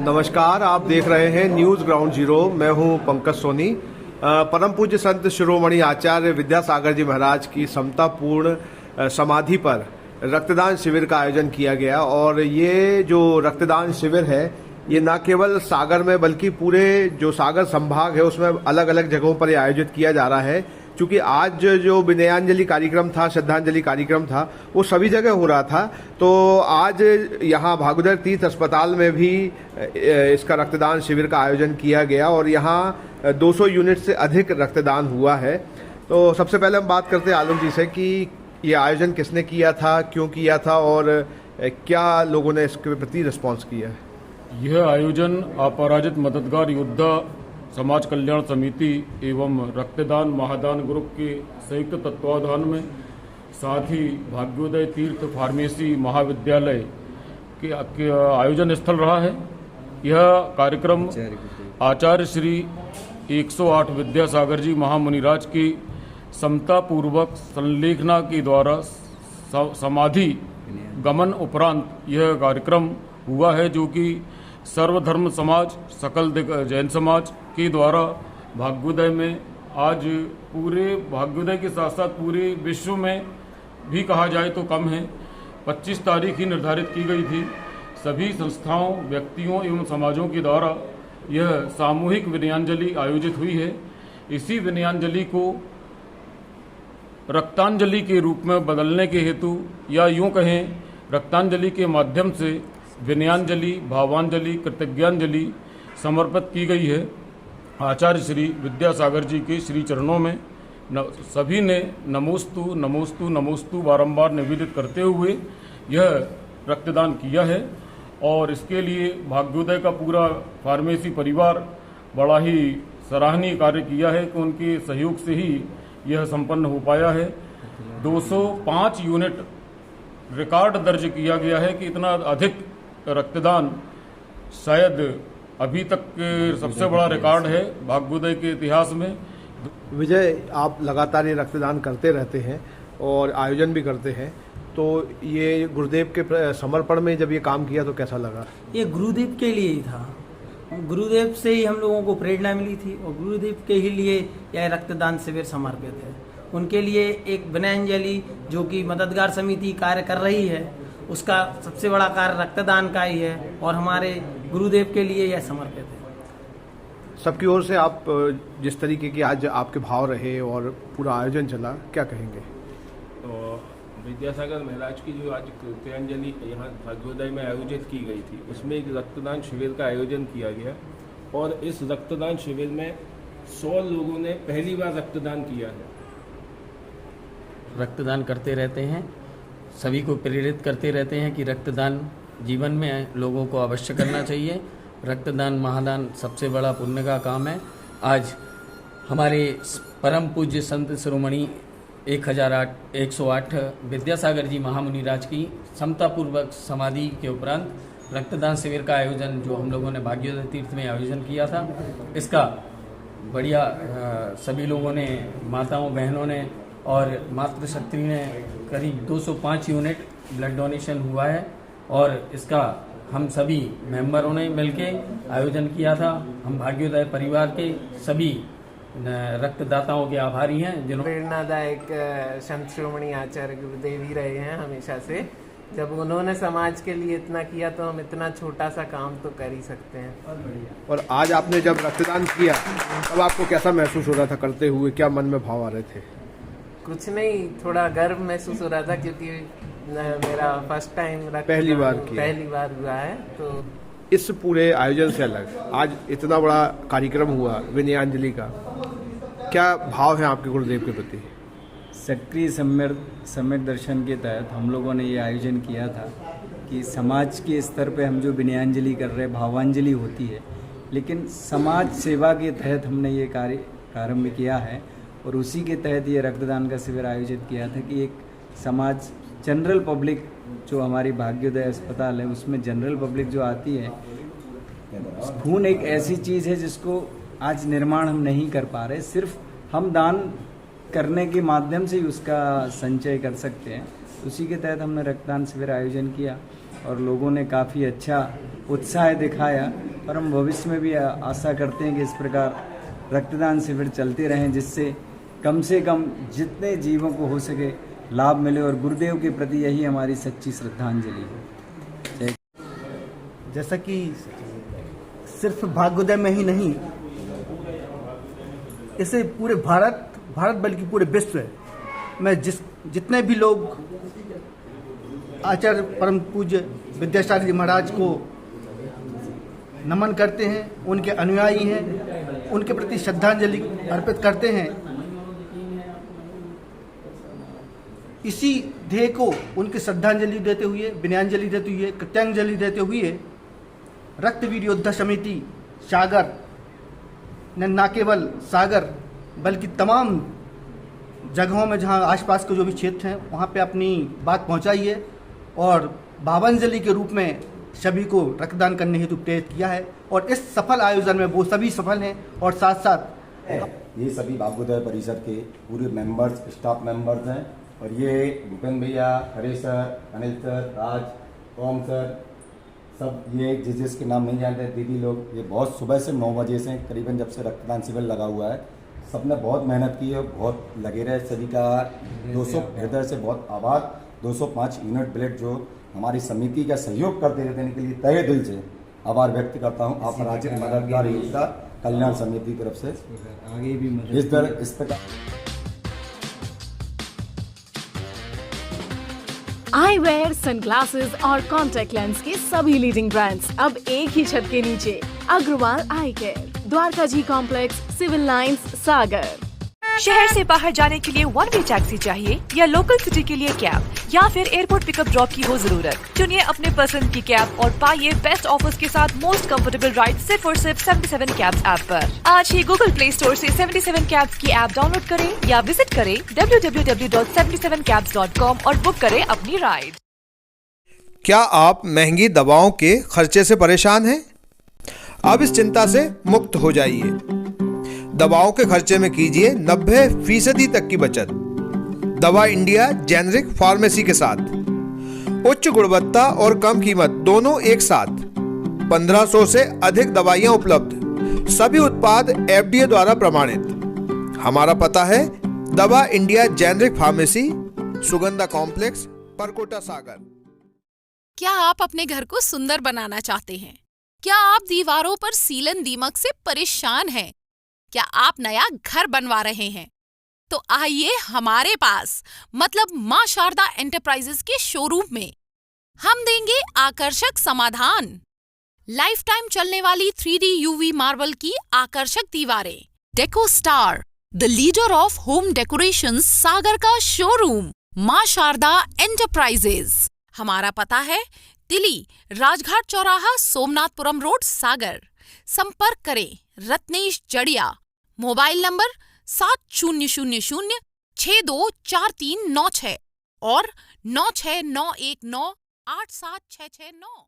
नमस्कार, आप देख रहे हैं न्यूज ग्राउंड जीरो। मैं हूं पंकज सोनी। परम पूज्य संत शिरोमणि आचार्य विद्यासागर जी महाराज की समतापूर्ण समाधि पर रक्तदान शिविर का आयोजन किया गया और ये जो रक्तदान शिविर है ये न केवल सागर में बल्कि पूरे जो सागर संभाग है उसमें अलग अलग जगहों पर ये आयोजित किया जा रहा है। क्योंकि आज जो विनयांजलि कार्यक्रम था, श्रद्धांजलि कार्यक्रम था, वो सभी जगह हो रहा था, तो आज यहाँ भागवदर तीर्थ अस्पताल में भी इसका रक्तदान शिविर का आयोजन किया गया और यहाँ 200 यूनिट से अधिक रक्तदान हुआ है। तो सबसे पहले हम बात करते हैं आलोक जी से कि ये आयोजन किसने किया था, क्यों किया था और क्या लोगों ने इसके प्रति रिस्पॉन्स किया है। यह आयोजन अपराजित मददगार योद्धा समाज कल्याण समिति एवं रक्तदान महादान ग्रुप के संयुक्त तत्वावधान में, साथ ही भाग्योदय तीर्थ फार्मेसी महाविद्यालय के आयोजन स्थल रहा है। यह कार्यक्रम आचार्य श्री 108 विद्यासागर जी महामुनिराज की समतापूर्वक संलेखना के द्वारा समाधि गमन उपरांत यह कार्यक्रम हुआ है, जो कि सर्वधर्म समाज, सकल जैन समाज के द्वारा भाग्योदय में आज पूरे भाग्योदय के साथ साथ पूरे विश्व में भी कहा जाए तो कम है, 25 तारीख ही निर्धारित की गई थी। सभी संस्थाओं, व्यक्तियों एवं समाजों के द्वारा यह सामूहिक विनयांजलि आयोजित हुई है। इसी विनयांजलि को रक्तांजलि के रूप में बदलने के हेतु, या यूं कहें रक्तांजलि के माध्यम से विनयांजलि, भावांजलि, कृतज्ञांजलि समर्पित की गई है। आचार्य श्री विद्यासागर जी के श्री चरणों में सभी ने नमोस्तु नमोस्तु नमोस्तु बारंबार निवेदित करते हुए यह रक्तदान किया है और इसके लिए भाग्योदय का पूरा फार्मेसी परिवार बड़ा ही सराहनीय कार्य किया है कि उनके सहयोग से ही यह संपन्न हो पाया है। 205 यूनिट रिकॉर्ड दर्ज किया गया है कि इतना अधिक रक्तदान शायद अभी तक सबसे बड़ा रिकॉर्ड है भाग्योदय के इतिहास में। विजय, आप लगातार ये रक्तदान करते रहते हैं और आयोजन भी करते हैं, तो ये गुरुदेव के समर्पण में जब ये काम किया तो कैसा लगा? ये गुरुदेव के लिए ही था। गुरुदेव से ही हम लोगों को प्रेरणा मिली थी और गुरुदेव के ही लिए यह रक्तदान शिविर समर्पित है। उनके लिए एक विनयांजलि जो कि मददगार समिति कार्य कर रही है, उसका सबसे बड़ा कार्य रक्तदान का ही है और हमारे गुरुदेव के लिए यह समर्पित है। सबकी ओर से आप जिस तरीके की आज आपके भाव रहे और पूरा आयोजन चला, क्या कहेंगे? तो विद्यासागर महाराज की जो आज कृतज्ञांजलि यहाँ भाग्योदय में आयोजित की गई थी, उसमें एक रक्तदान शिविर का आयोजन किया गया और इस रक्तदान शिविर में 100 लोगों ने पहली बार रक्तदान किया है। रक्तदान करते रहते हैं, सभी को प्रेरित करते रहते हैं कि रक्तदान जीवन में लोगों को अवश्य करना चाहिए। रक्तदान महादान सबसे बड़ा पुण्य का काम है। आज हमारे परम पूज्य संत शिरोमणि 108 विद्यासागर जी महामुनिराज की समतापूर्वक समाधि के उपरांत रक्तदान शिविर का आयोजन जो हम लोगों ने भाग्योदय तीर्थ में आयोजन किया था, इसका बढ़िया सभी लोगों ने, माताओं बहनों ने और मातृशक्ति ने करीब 205 यूनिट ब्लड डोनेशन हुआ है और इसका हम सभी मेंबरों ने मिलके आयोजन किया था। हम भाग्योदय परिवार के सभी रक्तदाताओं के आभारी हैं जिन्होंने प्रेरणादायक संत शिरोमणि आचार्य गुरुदेव ही रहे हैं हमेशा से। जब उन्होंने समाज के लिए इतना किया तो हम इतना छोटा सा काम तो कर ही सकते हैं। और आज आपने जब रक्तदान किया तब आपको कैसा महसूस हो रहा था करते हुए, क्या मन में भाव आ रहे थे? कुछ नहीं, थोड़ा गर्व महसूस हो रहा था क्योंकि मेरा फर्स्ट टाइम पहली बार हुआ है। तो इस पूरे आयोजन से अलग आज इतना बड़ा कार्यक्रम हुआ विनयांजलि का, क्या भाव है आपके गुरुदेव के प्रति? सक्रिय सम्यक दर्शन के तहत हम लोगों ने ये आयोजन किया था कि समाज के स्तर पे हम जो विनयांजलि कर रहे हैं, भावांजलि होती है, लेकिन समाज सेवा के तहत हमने ये कार्य प्रारंभ किया है और उसी के तहत ये रक्तदान का शिविर आयोजित किया था कि एक समाज, जनरल पब्लिक जो हमारी भाग्योदय अस्पताल है उसमें जनरल पब्लिक जो आती है, खून एक ऐसी चीज़ है जिसको आज निर्माण हम नहीं कर पा रहे, सिर्फ हम दान करने के माध्यम से ही उसका संचय कर सकते हैं। उसी के तहत हमने रक्तदान शिविर आयोजन किया और लोगों ने काफ़ी अच्छा उत्साह दिखाया और हम भविष्य में भी आशा करते हैं कि इस प्रकार रक्तदान शिविर चलते रहें, जिससे कम से कम जितने जीवों को हो सके लाभ मिले, और गुरुदेव के प्रति यही हमारी सच्ची श्रद्धांजलि है। जैसा कि सिर्फ भाग्योदय में ही नहीं, इसे पूरे भारत बल्कि पूरे विश्व में जितने भी लोग आचार्य परम पूज्य विद्यासागर जी महाराज को नमन करते हैं, उनके अनुयायी हैं, उनके प्रति श्रद्धांजलि अर्पित करते हैं, इसी ध्येय को उनकी श्रद्धांजलि देते हुए, विनयाञ्जलि देते हुए, कृत्यांजलि देते हुए रक्तवीर योद्धा समिति सागर ने न केवल सागर बल्कि तमाम जगहों में जहां आसपास के जो भी क्षेत्र हैं वहां पे अपनी बात पहुंचाई है और भावांजलि के रूप में सभी को रक्तदान करने हेतु प्रेरित किया है। और इस सफल आयोजन में वो सभी सफल हैं और साथ साथ ये सभी भाग्योदय परिषद के पूरे मेंबर्स, स्टाफ मेंबर्स हैं। और ये भूपेन भैया, हरेश सर, अनिल सर, राज, ओम सर, सब ये जिसके नाम नहीं जानते, दीदी लोग, ये बहुत सुबह से 9 बजे से करीबन जब से रक्तदान शिविर लगा हुआ है, सबने बहुत मेहनत की है, बहुत लगे रहे। सभी का 200 हृदय से बहुत आभार। 205 यूनिट ब्लड जो हमारी समिति का सहयोग करते रहने के लिए तहे दिल से आभार व्यक्त करता हूँ। आप राज्य मददगार योद्धा कल्याण समिति की तरफ से आगे भी इस प्रकार आई वेयर, सनग्लासेस और कॉन्टैक्ट लेंस के सभी लीडिंग ब्रांड्स अब एक ही छत के नीचे। अग्रवाल आई केयर, द्वारका जी कॉम्प्लेक्स, सिविल लाइंस, सागर। शहर से बाहर जाने के लिए वन वे टैक्सी चाहिए या लोकल सिटी के लिए कैब या फिर एयरपोर्ट पिकअप ड्रॉप की हो जरूरत? चुनिए अपने पसंद की कैब और पाइए बेस्ट ऑफर्स के साथ मोस्ट कंफर्टेबल राइड सिर्फ और सिर्फ 77 कैब्स ऐप पर। आज ही गूगल प्ले स्टोर से 77 कैब्स की ऐप डाउनलोड करें या विजिट करें www.77cabs.com और बुक करें अपनी राइड। क्या आप महंगी दवाओं के खर्चे से परेशान हैं? अब इस चिंता से मुक्त हो जाइए। दवाओं के खर्चे में कीजिए 90% तक की बचत। दवा इंडिया जेनेरिक फार्मेसी के साथ उच्च गुणवत्ता और कम कीमत दोनों एक साथ। 1500 से अधिक दवाइयां उपलब्ध, सभी उत्पाद FDA द्वारा प्रमाणित। हमारा पता है दवा India generic pharmacy, Sugandha complex, Parkota, Sagar. क्या आप अपने घर को सुंदर बनाना चाहते हैं? क्या आप दीवारों पर सीलन दीमक से परेशान हैं? क्या आप नया घर बनवा रहे हैं? तो आइए हमारे पास, मतलब मां शारदा एंटरप्राइजेस के शोरूम में। हम देंगे आकर्षक समाधान। लाइफ टाइम चलने वाली 3D UV मार्बल की आकर्षक दीवारें। Deco Star, the leader of home decoration, Sagar का शोरूम मां शारदा एंटरप्राइजेस। हमारा पता है तिली, राजघाट चौराहा, सोमनाथपुरम रोड, सागर। संपर्क करें रत्नेश जड़िया। मोबाइल नंबर 7000624396 और 9691987669।